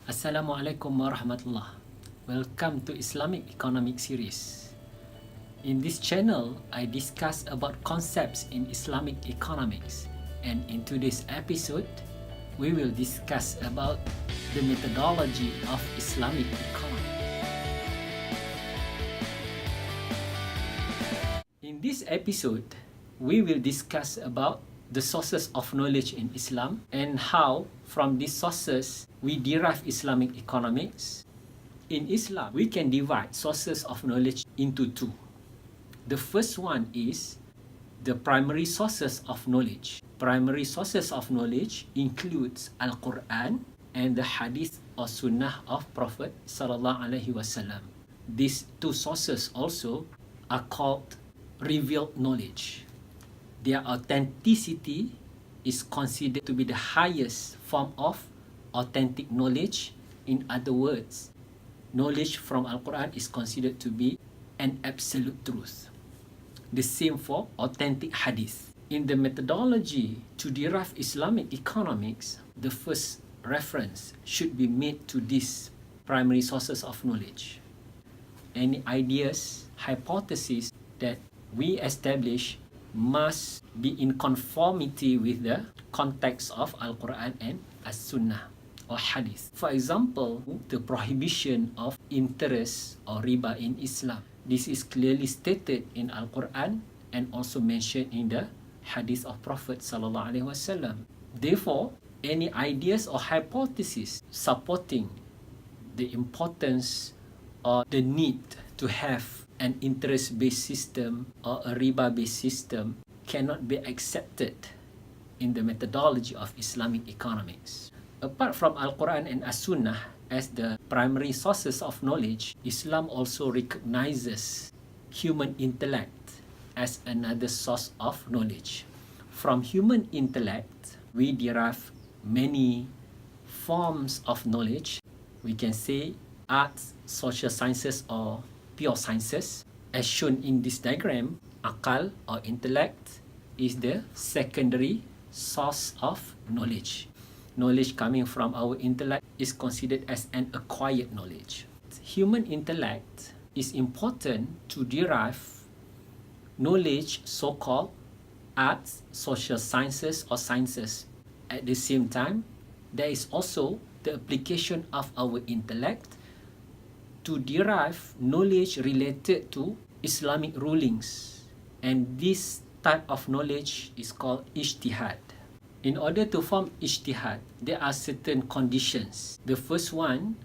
Assalamualaikum warahmatullah. Welcome to Islamic Economic Series. In this channel, I discuss about concepts in Islamic economics, and in today's episode, we will discuss about the methodology of Islamic economy. In this episode, we will discuss about the sources of knowledge in Islam and how from these sources we derive Islamic economics. In Islam, we can divide sources of knowledge into two. The first one is the primary sources of knowledge. Primary sources of knowledge includes Al-Qur'an and the Hadith or Sunnah of Prophet sallallahu alaihi wasallam. These two sources also are called revealed knowledge. Their authenticity is considered to be the highest form of authentic knowledge. In other words, knowledge from Al-Quran is considered to be an absolute truth. The same for authentic hadith. In the methodology to derive Islamic economics, the first reference should be made to these primary sources of knowledge. Any ideas, hypotheses that we establish must be in conformity with the context of Al-Quran and As-Sunnah or Hadith. For example, the prohibition of interest or riba in Islam. This is clearly stated in Al-Quran and also mentioned in the Hadith of Prophet sallallahu alaihi wasallam. Therefore, any ideas or hypotheses supporting the importance or the need to have an interest-based system or a riba-based system cannot be accepted in the methodology of Islamic economics. Apart from Al-Quran and As-Sunnah as the primary sources of knowledge, Islam also recognizes human intellect as another source of knowledge. From human intellect, we derive many forms of knowledge. We can say arts, social sciences, or pure sciences. As shown in this diagram, akal or intellect is the secondary source of knowledge. Knowledge coming from our intellect is considered as an acquired knowledge. Human intellect is important to derive knowledge, so-called arts, social sciences, or sciences. At the same time, there is also the application of our intellect to derive knowledge related to Islamic rulings, and this type of knowledge is called ijtihad. In order to form ijtihad, there are certain conditions. The first one,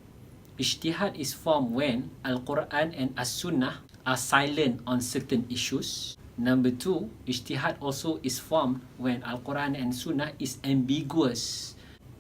ijtihad is formed when Al-Quran and As-Sunnah are silent on certain issues. Number two, ijtihad also is formed when Al-Quran and Sunnah is ambiguous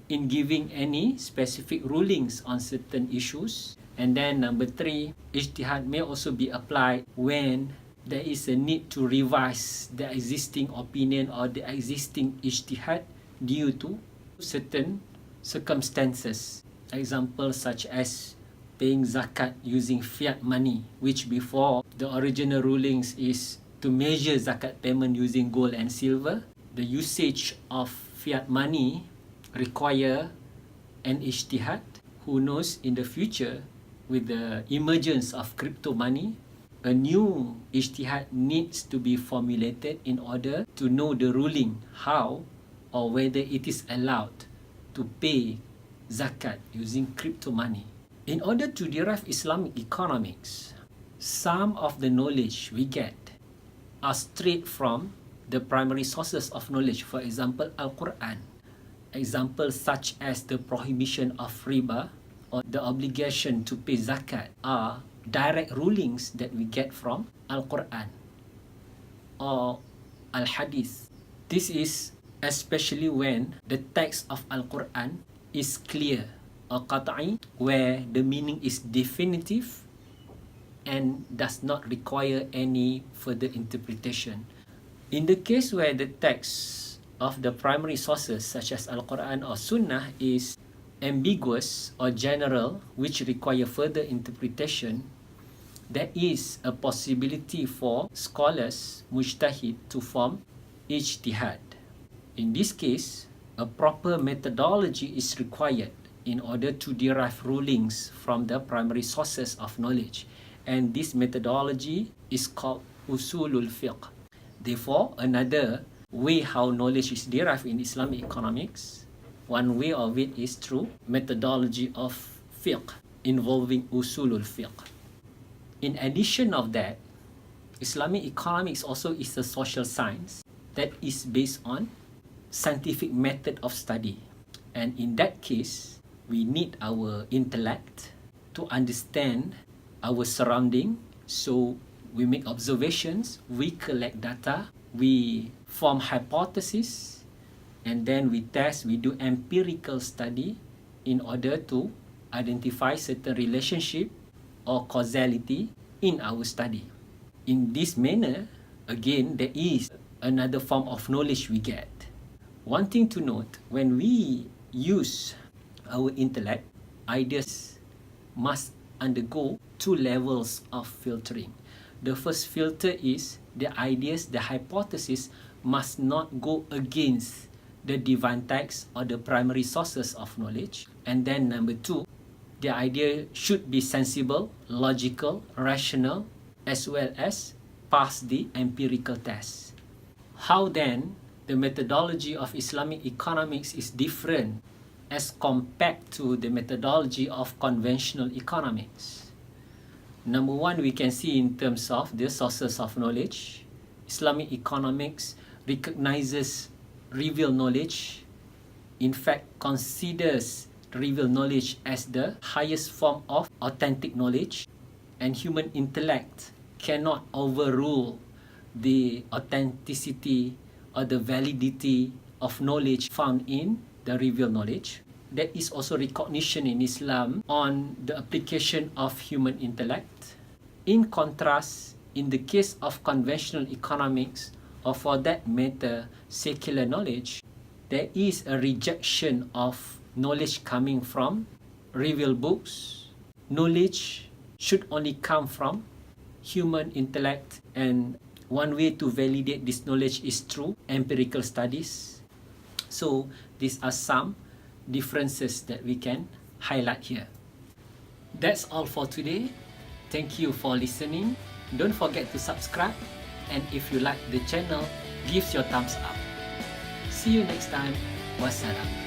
in giving any specific rulings on certain issues. And then number three, ijtihad may also be applied when there is a need to revise the existing opinion or the existing ijtihad due to certain circumstances. Examples such as paying zakat using fiat money, which before the original rulings is to measure zakat payment using gold and silver. The usage of fiat money require an ijtihad. Who knows, in the future, with the emergence of crypto money, a new ijtihad needs to be formulated in order to know the ruling, how or whether it is allowed to pay zakat using crypto money. In order to derive Islamic economics, some of the knowledge we get are straight from the primary sources of knowledge. For example, Al-Quran. Examples such as the prohibition of riba or the obligation to pay zakat are direct rulings that we get from Al-Quran or Al-Hadith. This is especially when the text of Al-Quran is clear or qat'i, where the meaning is definitive and does not require any further interpretation. In the case where the text of the primary sources such as Al-Quran or Sunnah is ambiguous or general, which require further interpretation, there is a possibility for scholars, mujtahid, to form ijtihad. In this case, a proper methodology is required in order to derive rulings from the primary sources of knowledge. And this methodology is called usulul fiqh. Therefore, another way how knowledge is derived in Islamic economics, one way of it is through methodology of fiqh involving usulul fiqh. In addition of that, Islamic economics also is a social science that is based on scientific method of study. And in that case, we need our intellect to understand our surrounding. So we make observations, we collect data, we form hypotheses, and then we test, we do empirical study in order to identify certain relationship or causality in our study. In this manner, again, there is another form of knowledge we get. One thing to note, when we use our intellect, ideas must undergo two levels of filtering. The first filter is the ideas, the hypothesis must not go against the divine text or the primary sources of knowledge. And then number two, the idea should be sensible, logical, rational, as well as pass the empirical test. How then the methodology of Islamic economics is different as compared to the methodology of conventional economics? Number one, we can see in terms of the sources of knowledge, Islamic economics recognizes revealed knowledge, in fact considers revealed knowledge as the highest form of authentic knowledge, and human intellect cannot overrule the authenticity or the validity of knowledge found in the revealed knowledge. There is also recognition in Islam on the application of human intellect. In contrast, in the case of conventional economics, or for that matter, secular knowledge, there is a rejection of knowledge coming from revealed books. Knowledge should only come from human intellect, and one way to validate this knowledge is through empirical studies. So these are some differences that we can highlight here. That's all for today. Thank you for listening. Don't forget to subscribe, and if you like the channel, give your thumbs up. See you next time. Wassalam.